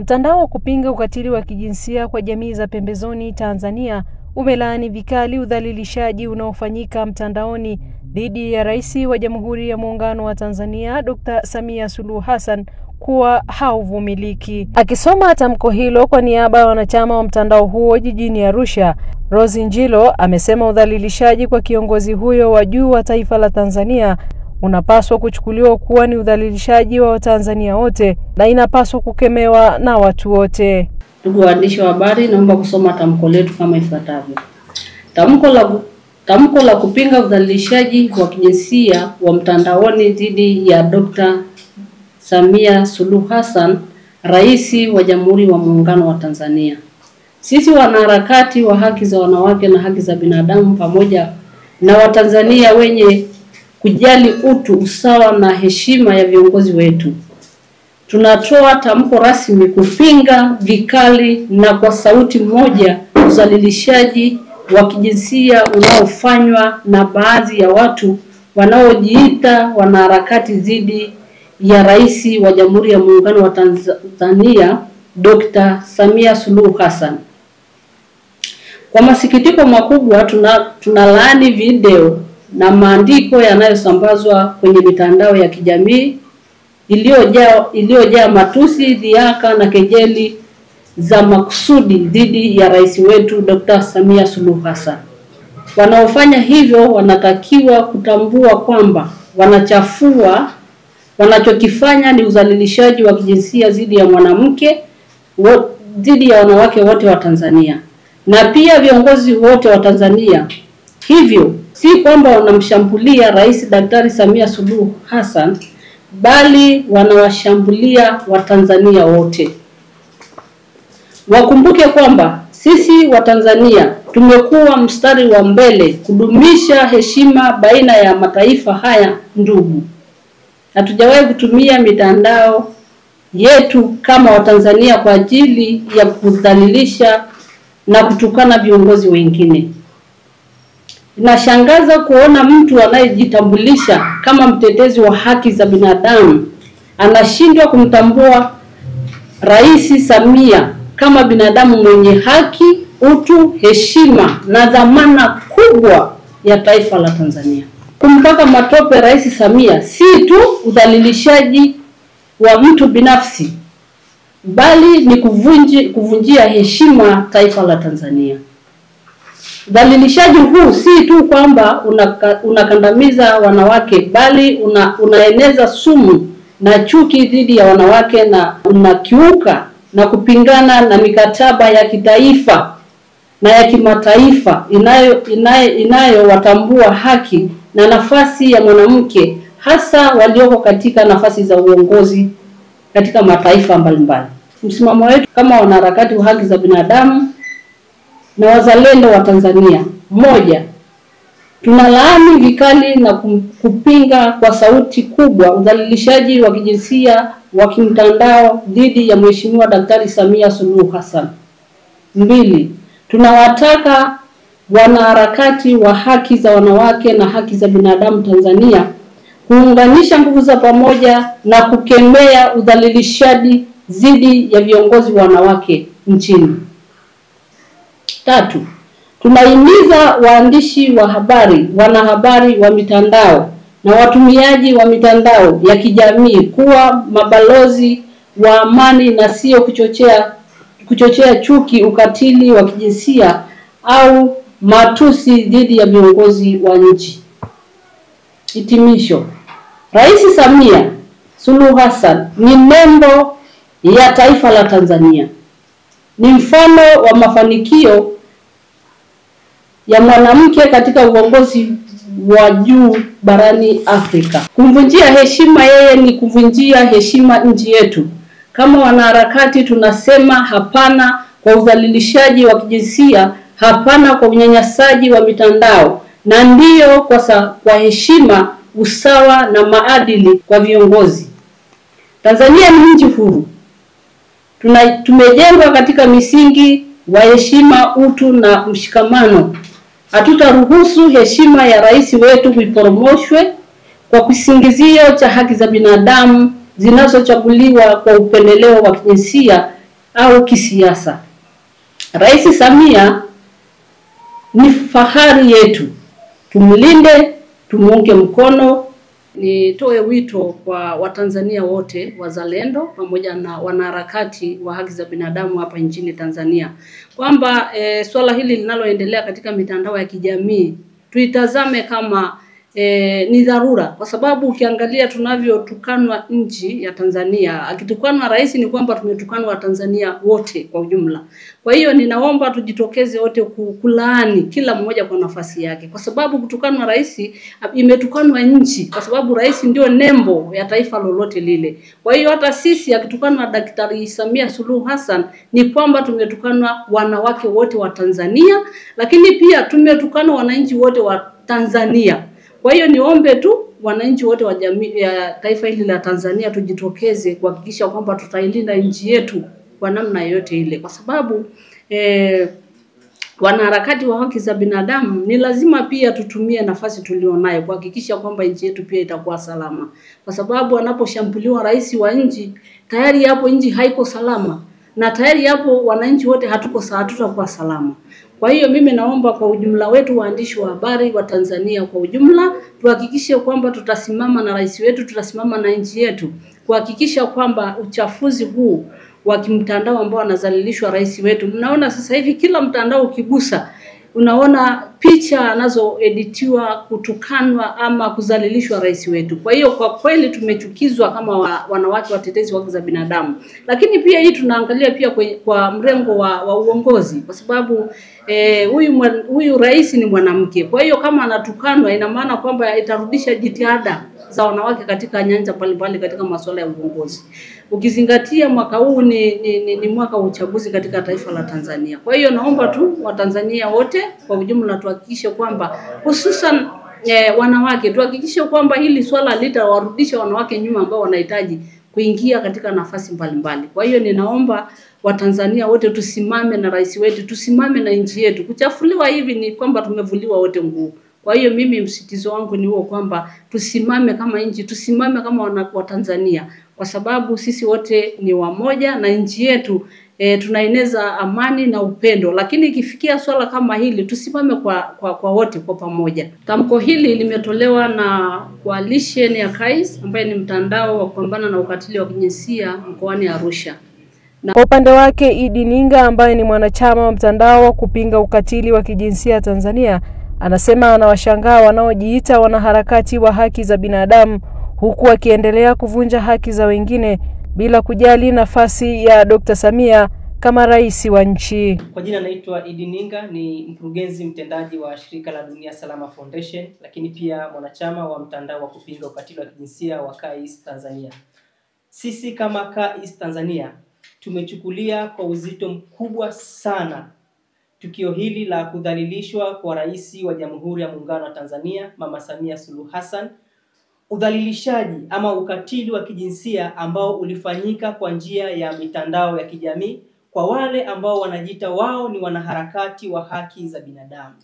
Mtandao wa kupinga ukatili wa kijinsia kwa jamii za pembezoni Tanzania umelaani vikali udhalilishaji unaofanyika mtandaoni dhidi ya Rais wa Jamhuri ya Muungano wa Tanzania Dr. Samia Suluhu Hassan kuwa hauvumiliki. Akisoma tamko hilo kwa niaba ya wanachama wa mtandao huo jijini Arusha, Rose Njilo amesema udhalilishaji kwa kiongozi huyo wa juu wa taifa la Tanzania unapaswa kuchukuliwa kuwa ni udhalilishaji wa Watanzania wote na inapaswa kukemewa na watu wote. Ndugu waandishi wa habari, naomba kusoma tamko letu kama ifuatavyo. Tamko la kupinga udhalilishaji wa kijinsia wa mtandaoni dhidi ya Dr. Samia Suluhu Hassan, Rais wa Jamhuri ya Muungano wa Tanzania. Sisi wanaharakati wa haki za wanawake na haki za binadamu pamoja na Watanzania wenye kujali utu, usawa na heshima ya viongozi wetu, tunatoa tamko rasmi kupinga vikali na kwa sauti moja udhalilishaji wa kijinsia unaofanywa na baadhi ya watu wanaojiita wanaharakati dhidi ya Rais wa Jamhuri ya Muungano wa Tanzania Dr. Samia Suluhu Hassan. Kwa masikitiko makubwa tunalaani video na maandiko yanayosambazwa kwenye mitandao ya kijamii iliyojaa matusi, dhihaka na kejeli za makusudi dhidi ya rais wetu Dr. Samia Suluhu Hassan. Wanaofanya hivyo wanatakiwa kutambua kwamba wanachokifanya ni udhalilishaji wa kijinsia dhidi ya wanawake wote wa Tanzania na pia viongozi wote wa Tanzania. Hivyo si kwamba wanamshambulia Rais Daktari Samia Suluhu Hassan, bali wanawashambulia Watanzania wote. Wakumbuke kwamba sisi Watanzania tumekuwa mstari wa mbele kudumisha heshima baina ya mataifa haya ndugu. Hatujawahi kutumia mitandao yetu kama Watanzania kwa ajili ya kudhalilisha na kutukana viongozi wengine. Inashangaza kuona mtu anayejitambulisha kama mtetezi wa haki za binadamu anashindwa kumtambua Rais Samia kama binadamu mwenye haki, utu, heshima na dhamana kubwa ya taifa la Tanzania. Kumpaka matope Rais Samia si tu udhalilishaji wa mtu binafsi, bali ni kuvunjia heshima taifa la Tanzania. Udhalilishaji huu si tu kwamba unakandamiza wanawake, bali unaeneza sumu na chuki dhidi ya wanawake na unakiuka na kupingana na mikataba ya kitaifa na ya kimataifa inayowatambua haki na nafasi ya mwanamke, hasa walioko katika nafasi za uongozi katika mataifa mbalimbali. Msimamo wetu kama wanaharakati wa haki za binadamu na wazalendo wa Tanzania: moja, tunalaani vikali na kupinga kwa sauti kubwa udhalilishaji wa kijinsia wa kimtandao dhidi ya Mheshimiwa Daktari Samia Suluhu Hassan. Mbili, tunawataka wanaharakati wa haki za wanawake na haki za binadamu Tanzania kuunganisha nguvu za pamoja na kukemea udhalilishaji dhidi ya viongozi wanawake nchini. Tatu, tunahimiza waandishi wa habari, wanahabari wa mitandao na watumiaji wa mitandao ya kijamii kuwa mabalozi wa amani na sio kuchochea chuki, ukatili wa kijinsia au matusi dhidi ya viongozi wa nchi. Hitimisho: Rais Samia Suluhu Hassan ni nembo ya taifa la Tanzania. Ni mfano wa mafanikio ya mwanamke katika uongozi wa juu barani Afrika. Kumvunjia heshima yeye ni kuvunjia heshima nchi yetu. Kama wanaharakati tunasema hapana kwa udhalilishaji wa kijinsia, hapana kwa unyanyasaji wa mitandao, na ndiyo kwa heshima, usawa na maadili kwa viongozi. Tanzania ni nchi huru. Tumejengwa katika misingi wa heshima, utu na mshikamano. Hatutaruhusu heshima ya rais wetu kuiporomoshwe kwa kisingizio cha haki za binadamu zinazochaguliwa kwa upendeleo wa kijinsia au kisiasa. Rais Samia ni fahari yetu, tumlinde, tumuunge mkono. Nitoe wito kwa Watanzania wote wazalendo pamoja na wanaharakati wa haki za binadamu hapa nchini Tanzania kwamba swala hili linaloendelea katika mitandao ya kijamii tuitazame kama ni dharura, kwa sababu ukiangalia tunavyotukanwa nchi ya Tanzania, akitukanwa rais ni kwamba tumetukanwa Tanzania wote kwa ujumla. Kwa hiyo ninaomba tujitokeze wote kulaani kila mmoja kwa nafasi yake, kwa sababu kutukanwa rais imetukanwa nchi, kwa sababu rais ndio nembo ya taifa lolote lile. Kwa hiyo hata sisi akitukanwa Daktari Samia Suluhu Hassan ni kwamba tumetukanwa wanawake wote wa Tanzania, lakini pia tumetukanwa wananchi wote wa Tanzania. Kwa hiyo niombe tu wananchi wote wa jamii ya taifa hili la Tanzania tujitokeze kuhakikisha kwamba tutailinda nchi yetu kwa namna yote ile, kwa sababu wanaharakati wa haki za binadamu ni lazima pia tutumie nafasi tulionayo kuhakikisha kwamba nchi yetu pia itakuwa salama, kwa sababu anaposhambuliwa rais wa nchi tayari hapo nchi haiko salama, na tayari hapo wananchi wote hatutakuwa salama. Kwa hiyo mimi naomba kwa ujumla wetu waandishi wa habari wa Tanzania kwa ujumla tuhakikishe kwamba tutasimama na rais wetu, tutasimama na nchi yetu kuhakikisha kwamba uchafuzi huu wa kimtandao ambao anazalilishwa rais wetu. Mnaona sasa hivi kila mtandao ukigusa unaona picha anazoeditiwa kutukanwa ama kuzalilishwa rais wetu. Kwa hiyo kwa kweli tumechukizwa kama wanawake watetezi wa haki za binadamu. Lakini pia hii tunaangalia pia kwa mrengo wa uongozi, kwa sababu huyu rais ni mwanamke. Kwa hiyo kama anatukanwa ina maana kwamba itarudisha jitihada za wanawake katika nyanja mbalimbali katika masuala ya uongozi. Ukizingatia mwaka huu ni mwaka wa uchaguzi katika taifa la Tanzania. Kwa hiyo naomba tu Watanzania wote kwa ujumla tuhakikishe kwamba hususan wanawake tuhakikishe kwamba hili swala litawarudisha wanawake nyuma ambao wanahitaji kuingia katika nafasi mbalimbali. Kwa hiyo ninaomba Watanzania wote tusimame na rais wetu, tusimame na nchi yetu. Kuchafuliwa hivi ni kwamba tumevuliwa wote nguo. Kwa hiyo mimi msitizo wangu ni huo kwamba tusimame kama nchi, tusimame kama Watanzania, kwa sababu sisi wote ni wamoja na nchi yetu tunaeneza amani na upendo. Lakini ikifikia swala kama hili tusimame kwa wote kwa pamoja. Tamko hili limetolewa na Coalition ya KAIS ambaye ni mtandao wa kupambana na ukatili wa kijinsia mkoani Arusha. Kwa upande wake Idi Ninga ambaye ni mwanachama wa mtandao wa kupinga ukatili wa kijinsia Tanzania anasema anawashangaa wanaojiita wanaharakati wa haki za binadamu huku wakiendelea kuvunja haki za wengine bila kujali nafasi ya Dr. Samia kama rais wa nchi. Kwa jina naitwa Idi Ninga, ni mkurugenzi mtendaji wa shirika la Dunia Salama Foundation, lakini pia mwanachama wa mtandao wa kupinga ukatili wa kijinsia wa KAIS Tanzania. Sisi kama KAIS Tanzania tumechukulia kwa uzito mkubwa sana tukio hili la kudhalilishwa kwa rais wa Jamhuri ya Muungano wa Tanzania Mama Samia Suluhu Hassan, udhalilishaji ama ukatili wa kijinsia ambao ulifanyika kwa njia ya mitandao ya kijamii kwa wale ambao wanajiita wao ni wanaharakati wa haki za binadamu.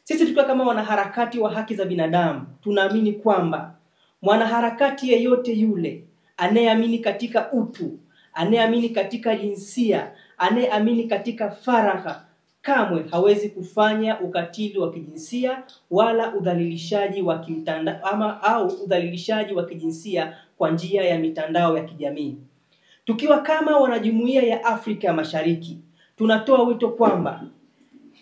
Sisi tukiwa kama wanaharakati wa haki za binadamu tunaamini kwamba mwanaharakati yeyote yule anayeamini katika utu, anayeamini katika jinsia, anayeamini katika faragha kamwe hawezi kufanya ukatili wa kijinsia wala udhalilishaji wa kimtandao au udhalilishaji wa kijinsia kwa njia ya mitandao ya kijamii. Tukiwa kama wanajumuiya ya Afrika Mashariki, tunatoa wito kwamba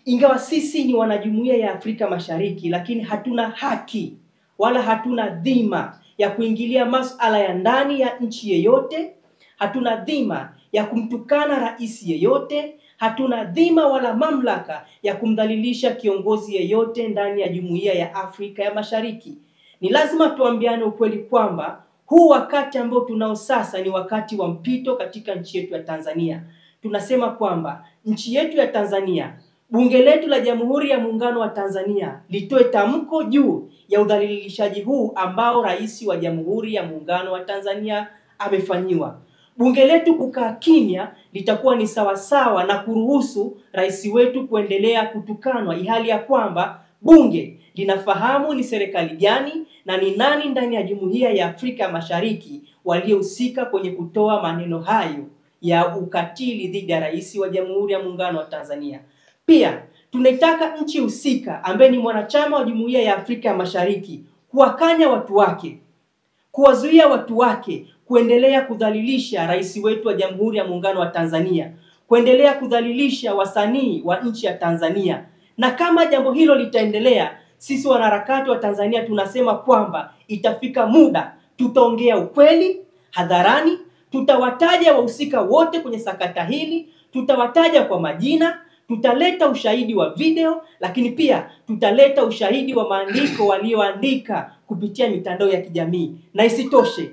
ingawa sisi ni wanajumuiya ya Afrika Mashariki, lakini hatuna haki wala hatuna dhima ya kuingilia masuala ya ndani ya nchi yeyote, hatuna dhima ya kumtukana rais yeyote, hatuna dhima wala mamlaka ya kumdhalilisha kiongozi yeyote ndani ya jumuiya ya Afrika ya Mashariki. Ni lazima tuambiane ukweli kwamba huu wakati ambao tunao sasa ni wakati wa mpito katika nchi yetu ya Tanzania. Tunasema kwamba nchi yetu ya Tanzania, bunge letu la Jamhuri ya Muungano wa Tanzania litoe tamko juu ya udhalilishaji huu ambao rais wa Jamhuri ya Muungano wa Tanzania amefanyiwa. Bunge letu kukaa kimya litakuwa ni sawasawa na kuruhusu rais wetu kuendelea kutukanwa, ihali ya kwamba bunge linafahamu ni serikali gani na ni nani ndani ya Jumuiya ya Afrika Mashariki waliohusika kwenye kutoa maneno hayo ya ukatili dhidi ya Rais wa Jamhuri ya Muungano wa Tanzania. Pia tunaitaka nchi husika ambaye ni mwanachama wa Jumuiya ya Afrika ya Mashariki kuwakanya watu wake, kuwazuia watu wake kuendelea kudhalilisha rais wetu wa Jamhuri ya Muungano wa Tanzania, kuendelea kudhalilisha wasanii wa nchi ya Tanzania. Na kama jambo hilo litaendelea, sisi wanaharakati wa Tanzania tunasema kwamba itafika muda tutaongea ukweli hadharani, tutawataja wahusika wote kwenye sakata hili, tutawataja kwa majina, tutaleta ushahidi wa video, lakini pia tutaleta ushahidi wa maandiko walioandika kupitia mitandao ya kijamii. Na isitoshe,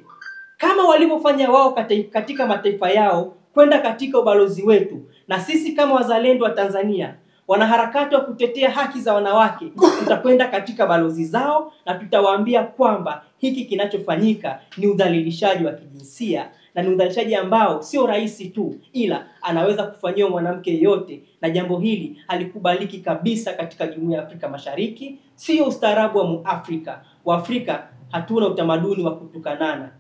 kama walivyofanya wao katika mataifa yao kwenda katika ubalozi wetu, na sisi kama wazalendo wa Tanzania, wanaharakati wa kutetea haki za wanawake, tutakwenda katika balozi zao na tutawaambia kwamba hiki kinachofanyika ni udhalilishaji wa kijinsia, na ni udhalilishaji ambao sio rahisi tu, ila anaweza kufanyiwa mwanamke yeyote, na jambo hili halikubaliki kabisa katika Jumuiya ya Afrika Mashariki. Sio ustaarabu wa Muafrika. Waafrika hatuna utamaduni wa kutukanana.